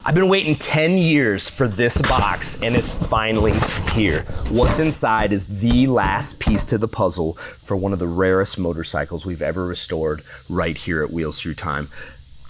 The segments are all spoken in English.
I've been waiting 10 years for this box, and it's finally here. What's inside is the last piece to the puzzle for one of the rarest motorcycles we've ever restored right here at Wheels Through Time.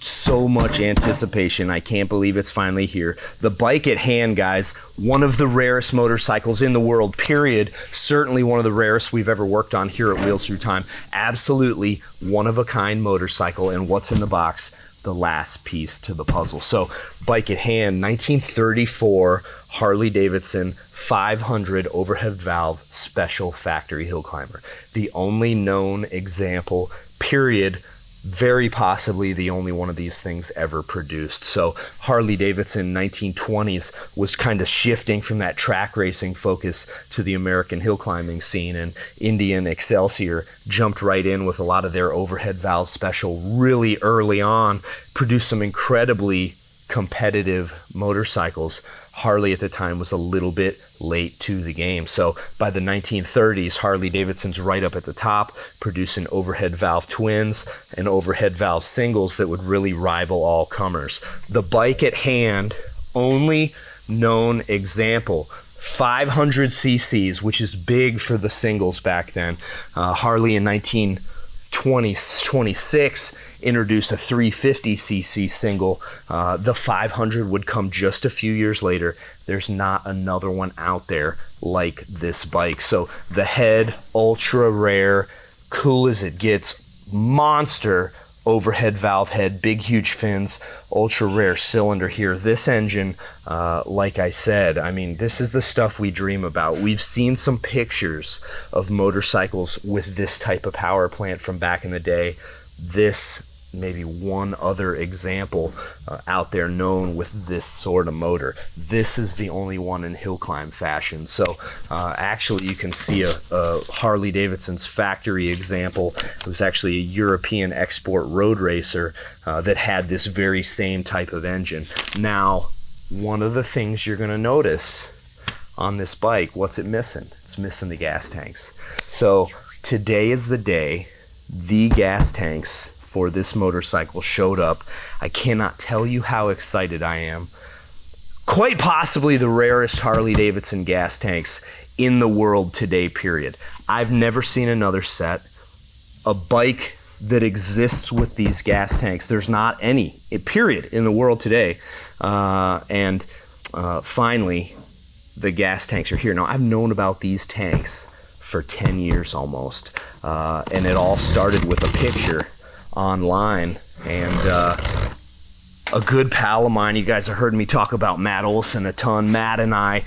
So much anticipation. I can't believe it's finally here. The bike at hand, guys, one of the rarest motorcycles in the world, period. Certainly one of the rarest we've ever worked on here at Wheels Through Time. Absolutely one-of-a-kind motorcycle. And what's in the box? The last piece to the puzzle. So, bike at hand, 1934 Harley-Davidson 500 overhead valve special factory hill climber. The only known example, period. Very possibly the only one of these things ever produced. So Harley-Davidson 1920s was kind of shifting from that track racing focus to the American hill climbing scene, and Indy and Excelsior jumped right in with a lot of their overhead valve special really early on, produced some incredibly competitive motorcycles. Harley at the time was a little bit late to the game. So by the 1930s, Harley-Davidson's right up at the top, producing overhead valve twins and overhead valve singles that would really rival all comers. The bike at hand, only known example, 500 cc's, which is big for the singles back then. Harley in 1926 introduced a 350cc single. The 500 would come just a few years later. There's not another one out there like this bike. So the head, ultra rare, cool as it gets, monster overhead valve head, big huge fins, ultra rare cylinder here. This engine, like I said, I mean, this is the stuff we dream about. We've seen some pictures of motorcycles with this type of power plant from back in the day. This maybe one other example out there known with this sort of motor. This is the only one in hill climb fashion. So actually you can see a Harley-Davidson's factory example. It was actually a European export road racer that had this very same type of engine. Now, one of the things you're going to notice on this bike, what's it missing? It's missing the gas tanks. So today is the day the gas tanks for this motorcycle showed up. I cannot tell you how excited I am. Quite possibly the rarest Harley-Davidson gas tanks in the world today, period. I've never seen another set. A bike that exists with these gas tanks, there's not any, period, in the world today. Finally, the gas tanks are here. Now, I've known about these tanks for 10 years almost, and it all started with a picture online, and a good pal of mine, you guys have heard me talk about Matt Olson a ton. Matt and I,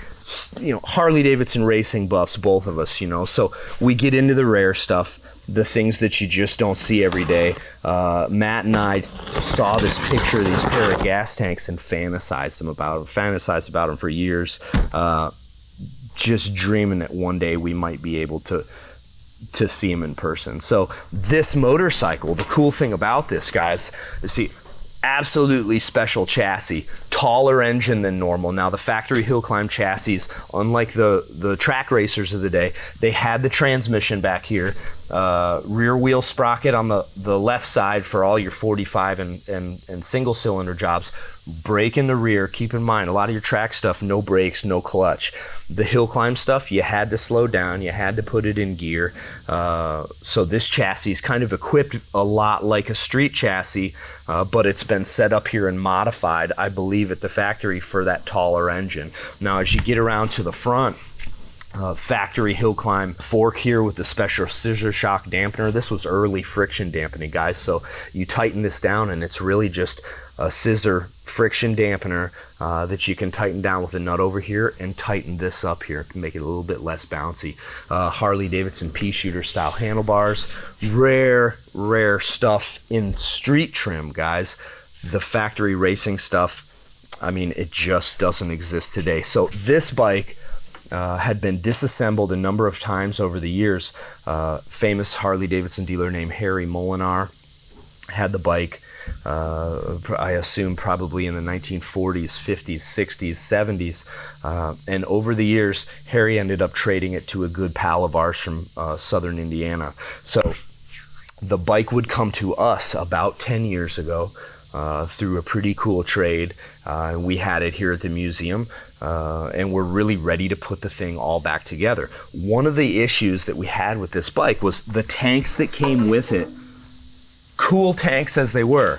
Harley-Davidson racing buffs, both of us, so we get into the rare stuff, the things that you just don't see every day. Matt and I saw this picture of these pair of gas tanks and fantasized about them for years, just dreaming that one day we might be able to see him in person. So this motorcycle, the cool thing about this, guys, is see, absolutely special chassis, taller engine than normal. Now the factory hill climb chassis, unlike the track racers of the day, they had the transmission back here, rear wheel sprocket on the left side for all your 45 and single cylinder jobs, brake in the rear. Keep in mind, a lot of your track stuff, no brakes, no clutch. The hill climb stuff, you had to slow down, you had to put it in gear. So this chassis is kind of equipped a lot like a street chassis, but it's been set up here and modified, I believe, at the factory for that taller engine. Now, as you get around to the front, factory hill climb fork here with the special scissor shock dampener. This was early friction dampening, guys. So you tighten this down and it's really just a scissor friction dampener that you can tighten down with a nut over here and tighten this up here to make it a little bit less bouncy. Harley-Davidson pea shooter style handlebars. Rare stuff in street trim, guys. The factory racing stuff, I mean, it just doesn't exist today. So this bike had been disassembled a number of times over the years. Famous Harley-Davidson dealer named Harry Molinar had the bike, I assume probably in the 1940s, 50s, 60s, 70s. And over the years, Harry ended up trading it to a good pal of ours from southern Indiana. So the bike would come to us about 10 years ago. through a pretty cool trade. We had it here at the museum, and we're really ready to put the thing all back together. One of the issues that we had with this bike was the tanks that came with it. Cool tanks as they were,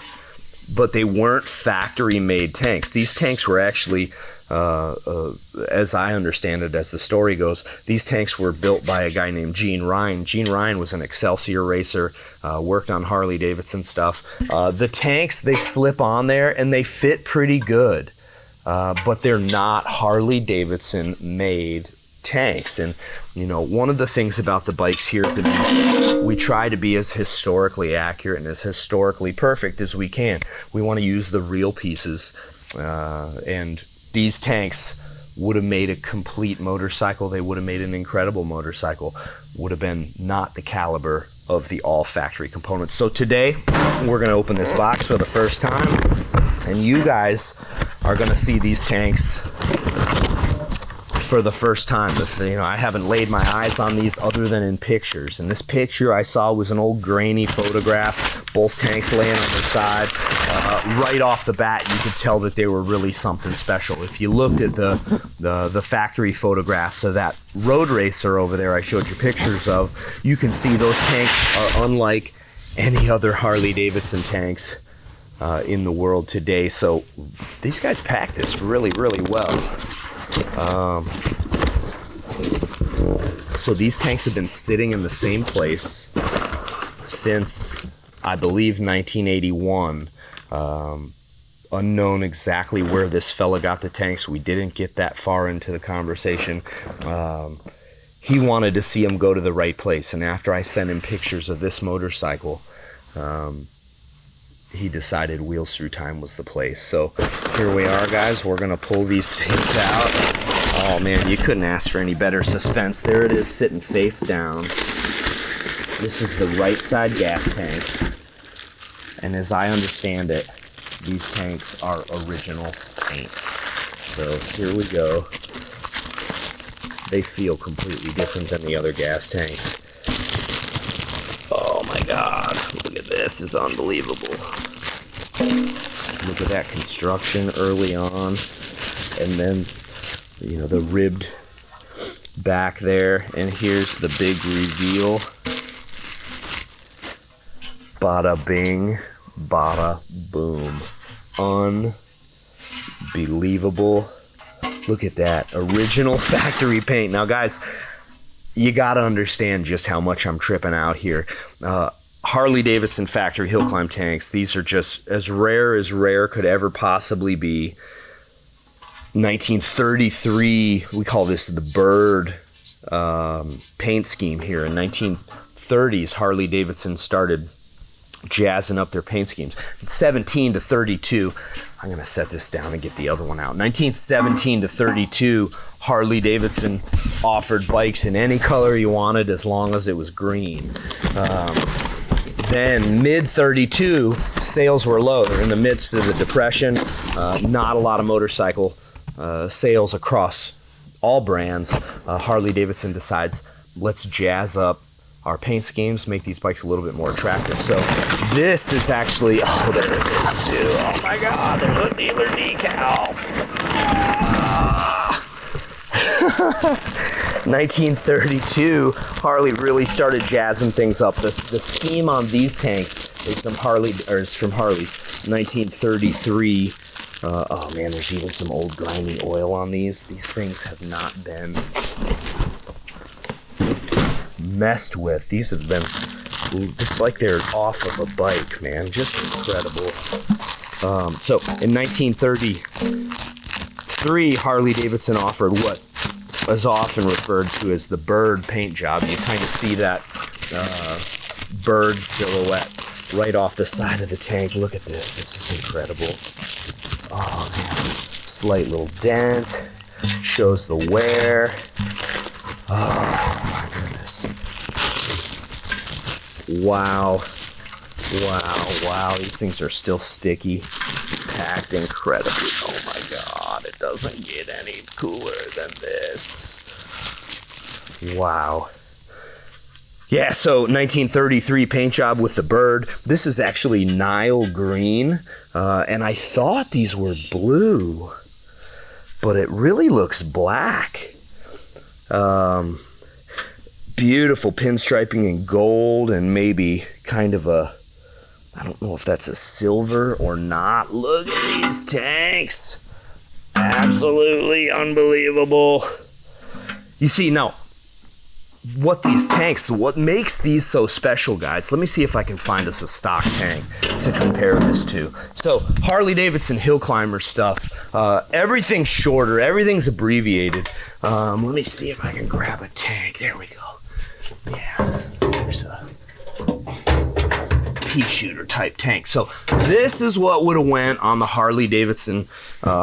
but they weren't factory-made tanks. These tanks were actually, as I understand it, as the story goes, these tanks were built by a guy named Gene Ryan. Gene Ryan was an Excelsior racer, worked on Harley Davidson stuff. The tanks, they slip on there and they fit pretty good, but they're not Harley Davidson made tanks. And you know, one of the things about the bikes here at the museum, we try to be as historically accurate and as historically perfect as we can. We want to use the real pieces, and these tanks would have made a complete motorcycle. They would have made an incredible motorcycle. Would have been not the caliber of the all factory components. So today we're going to open this box for the first time, and you guys are going to see these tanks for the first time. You know, I haven't laid my eyes on these other than in pictures. And this picture I saw was an old grainy photograph, both tanks laying on their side. Right off the bat, you could tell that they were really something special. If you looked at the factory photographs of that road racer over there I showed you pictures of, you can see those tanks are unlike any other Harley Davidson tanks in the world today. So these guys packed this really, really well. So these tanks have been sitting in the same place since, I believe, 1981. Unknown exactly where this fella got the tanks. We didn't get that far into the conversation. He wanted to see them go to the right place, and after I sent him pictures of this motorcycle, he decided Wheels Through Time was the place. So here we are, guys. We're gonna pull these things out. Oh man, you couldn't ask for any better suspense. There it is, sitting face down. This is the right side gas tank, and as I understand it, these tanks are original paint. So here we go. They feel completely different than the other gas tanks. Oh my God, look at this, it's unbelievable. Look at that construction early on, and then, you know, the ribbed back there, and here's the big reveal. Bada bing, bada boom. Unbelievable. Look at that, original factory paint. Now guys, you gotta understand just how much I'm tripping out here. Harley Davidson factory hill climb tanks, these are just as rare could ever possibly be. 1933, we call this the Bird paint scheme here. In 1930s, Harley Davidson started jazzing up their paint schemes. 17 to 32, I'm gonna set this down and get the other one out. 1917 to 32, Harley Davidson offered bikes in any color you wanted as long as it was green. Then mid-32, sales were low. They're in the midst of the Depression. Not a lot of motorcycle sales across all brands. Harley Davidson decides, let's jazz up our paint schemes, make these bikes a little bit more attractive. So this is actually, oh, there it is too. Oh my God, there's a dealer decal. 1932, Harley really started jazzing things up. The scheme on these tanks is from Harley's 1933. Oh man, there's even some old grimy oil on these. These things have not been messed with. These have been, it's like they're off of a bike, man. Just incredible. So in 1933, Harley Davidson offered what is often referred to as the Bird paint job. You kind of see that bird silhouette right off the side of the tank. Look at this. This is incredible. Oh man, slight little dent. Shows the wear. Oh my goodness. Wow. Wow. These things are still sticky. Packed incredibly. Oh my God. It doesn't get any cooler than this. Wow. Yeah, so 1933 paint job with the bird. This is actually Nile green, and I thought these were blue, but it really looks black. Beautiful pinstriping in gold and maybe kind of a, I don't know if that's a silver or not. Look at these tanks. Absolutely unbelievable. You see, now, what makes these so special, guys, let me see if I can find us a stock tank to compare this to. So, Harley-Davidson hill climber stuff, everything's shorter, everything's abbreviated. Let me see if I can grab a tank. There we go. Yeah, there's a pea shooter type tank. So this is what would have went on the Harley-Davidson,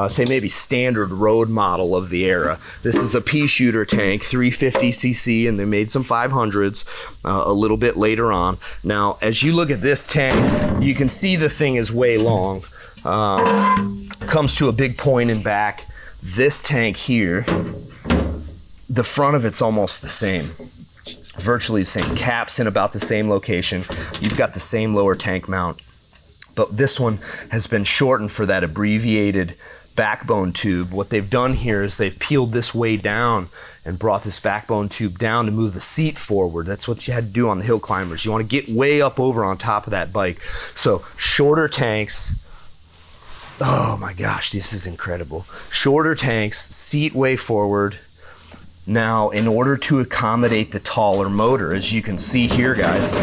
say maybe standard road model of the era. This is a pea shooter tank, 350cc, and they made some 500s a little bit later on. Now, as you look at this tank, you can see the thing is way long. Comes to a big point in back. This tank here, the front of it's almost the same. Virtually the same. Caps in about the same location. You've got the same lower tank mount, but this one has been shortened for that abbreviated backbone tube. What they've done here is they've peeled this way down and brought this backbone tube down to move the seat forward. That's what you had to do on the hill climbers. You want to get way up over on top of that bike. So shorter tanks. Oh my gosh, this is incredible. Shorter tanks, seat way forward. Now, in order to accommodate the taller motor, as you can see here, guys,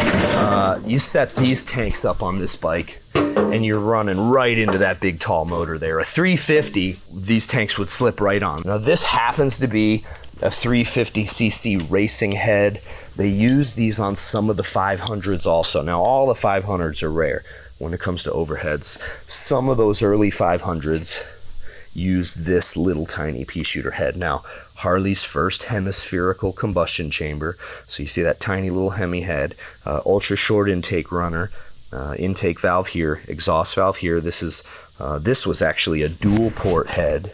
you set these tanks up on this bike and you're running right into that big tall motor there. A 350, these tanks would slip right on. Now, this happens to be a 350cc racing head. They use these on some of the 500s also. Now, all the 500s are rare when it comes to overheads. Some of those early 500s use this little tiny pea shooter head. Now, Harley's first hemispherical combustion chamber. So you see that tiny little Hemi head, ultra short intake runner, intake valve here, exhaust valve here. This was actually a dual port head.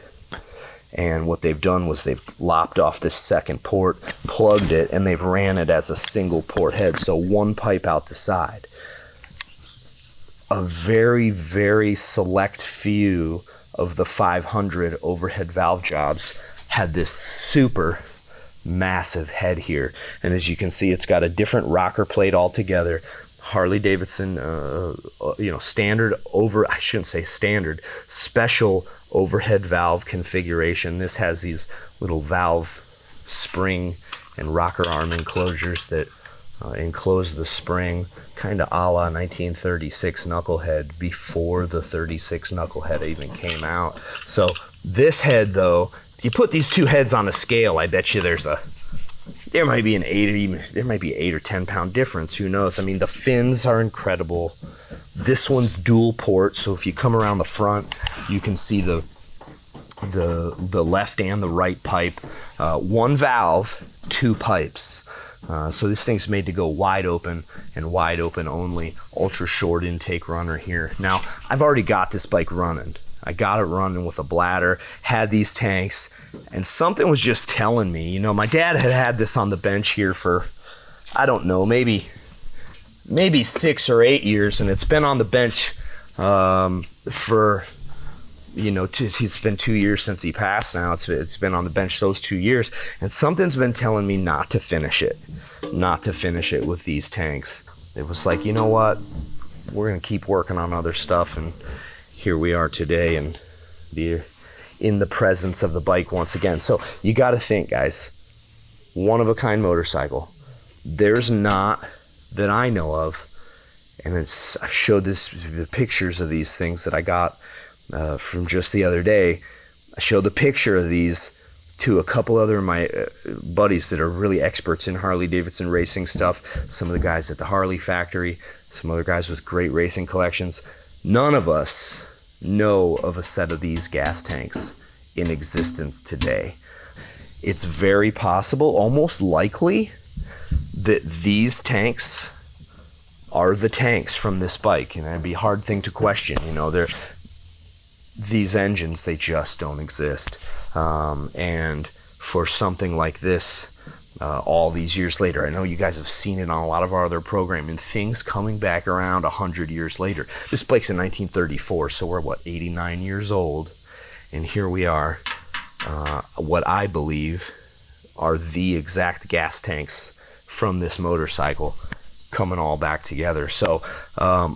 And what they've done was they've lopped off this second port, plugged it, and they've ran it as a single port head. So one pipe out the side. A very, very select few of the 500 overhead valve jobs had this super massive head here, and as you can see, it's got a different rocker plate altogether. Harley-Davidson, standard I shouldn't say standard, special overhead valve configuration. This has these little valve spring and rocker arm enclosures that enclose the spring, kind of a la 1936 knucklehead before the 36 knucklehead even came out. So this head, though, if you put these two heads on a scale, I bet you there might be 8 or 10 pound difference. Who knows? I mean, the fins are incredible. This one's dual port, so if you come around the front, you can see the left and the right pipe. One valve, two pipes. So this thing's made to go wide open and wide open only. Ultra short intake runner here. Now, I've already got this bike running. I got it running with a bladder, had these tanks, and something was just telling me, my dad had this on the bench here for, I don't know, maybe 6 or 8 years, and it's been on the bench for, it's been 2 years since he passed now. It's been on the bench those 2 years, and something's been telling me not to finish it with these tanks. It was like, you know what, we're going to keep working on other stuff, and here we are today and in the presence of the bike once again. So you got to think, guys, one of a kind motorcycle. There's not, that I know of, and I've showed the pictures of these things that I got from just the other day. I showed the picture of these to a couple other of my buddies that are really experts in Harley-Davidson racing stuff. Some of the guys at the Harley factory, some other guys with great racing collections. None of us know of a set of these gas tanks in existence today. It's very possible, almost likely, that these tanks are the tanks from this bike, and it'd be a hard thing to question. These engines, they just don't exist. And for something like this, all these years later. I know you guys have seen it on a lot of our other programming, things coming back around 100 years later. This bike's in 1934, so we're, 89 years old, and here we are, what I believe are the exact gas tanks from this motorcycle coming all back together. So, a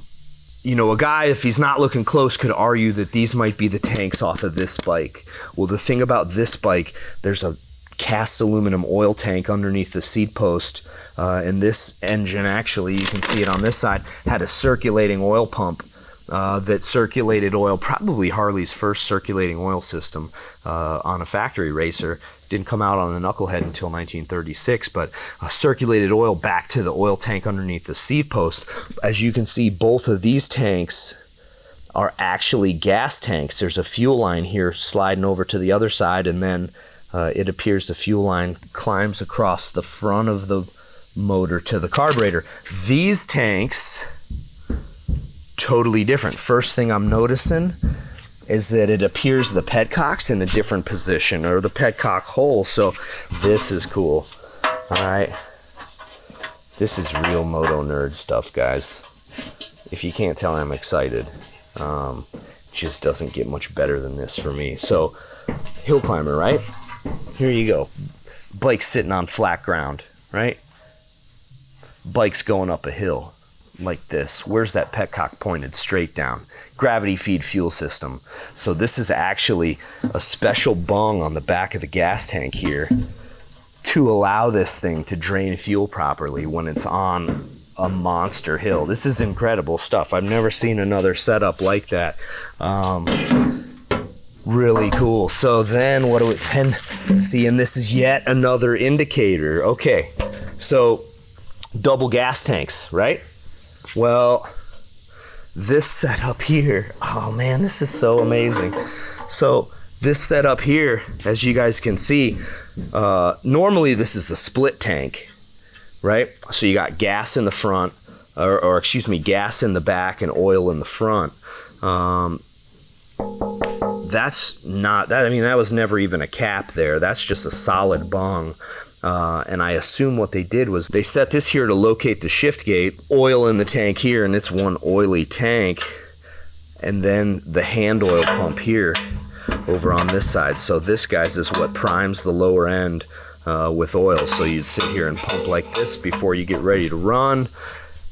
guy, if he's not looking close, could argue that these might be the tanks off of this bike. Well, the thing about this bike, there's a cast aluminum oil tank underneath the seat post, and this engine, actually, you can see it on this side, had a circulating oil pump that circulated oil, probably Harley's first circulating oil system on a factory racer. Didn't come out on the knucklehead until 1936, but circulated oil back to the oil tank underneath the seat post. As you can see, both of these tanks are actually gas tanks. There's a fuel line here sliding over to the other side, and then it appears the fuel line climbs across the front of the motor to the carburetor. These tanks, totally different. First thing I'm noticing is that it appears the petcock's in a different position, or the petcock hole, so this is cool. All right, this is real moto nerd stuff, guys. If you can't tell, I'm excited. Just doesn't get much better than this for me. So, hill climber, right? Here you go. Bike's sitting on flat ground, right? Bike's going up a hill like this. Where's that petcock pointed? Straight down. Gravity feed fuel system. So this is actually a special bung on the back of the gas tank here to allow this thing to drain fuel properly when it's on a monster hill. This is incredible stuff. I've never seen another setup like that. Really cool. So then what do we then see? And this is yet another indicator. Okay, so double gas tanks, right? Well, this setup here, oh man, this is so amazing. So this setup here, as you guys can see, normally this is a split tank, right? So you got gas in the front, or excuse me, gas in the back and oil in the front. That's not, that, I mean, that was never even a cap there. That's just a solid bung. And I assume what they did was they set this here to locate the shift gate, oil in the tank here, and it's one oily tank, and then the hand oil pump here over on this side. So this, guys, is what primes the lower end with oil. So you'd sit here and pump like this before you get ready to run.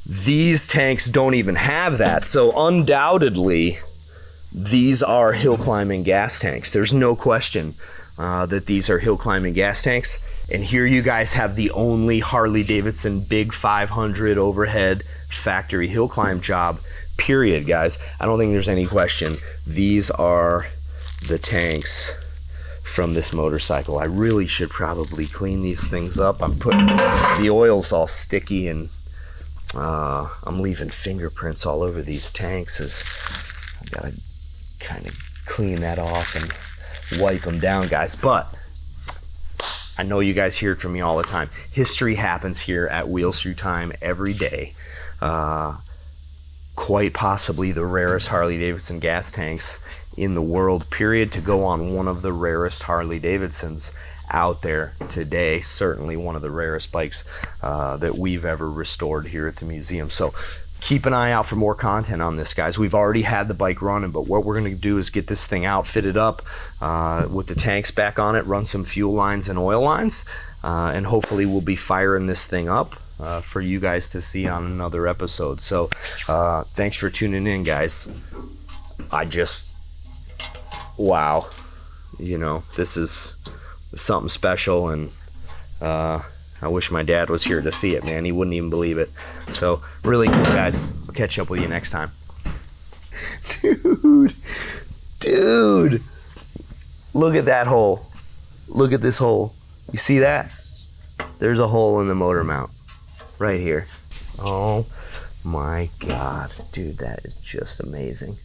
These tanks don't even have that. So undoubtedly, these are hill climbing gas tanks. There's no question that these are hill climbing gas tanks. And here you guys have the only Harley-Davidson big 500 overhead factory hill climb job, period, guys. I don't think there's any question. These are the tanks from this motorcycle. I really should probably clean these things up. I'm putting the oil's all sticky, and I'm leaving fingerprints all over these tanks. I gotta kind of clean that off and wipe them down, guys. But I know you guys hear it from me all the time. History happens here at Wheels Through Time every day. Quite possibly the rarest Harley-Davidson gas tanks in the world, period, to go on one of the rarest Harley-Davidsons out there today. Certainly one of the rarest bikes that we've ever restored here at the museum. So keep an eye out for more content on this, guys. We've already had the bike running, but what we're going to do is get this thing outfitted up with the tanks back on it, run some fuel lines and oil lines, and hopefully we'll be firing this thing up for you guys to see on another episode. So thanks for tuning in, guys. Wow, this is something special, and I wish my dad was here to see it, man. He wouldn't even believe it. So, really cool, guys. I'll catch up with you next time. Dude. Look at that hole. Look at this hole. You see that? There's a hole in the motor mount. Right here. Oh my God. Dude, that is just amazing.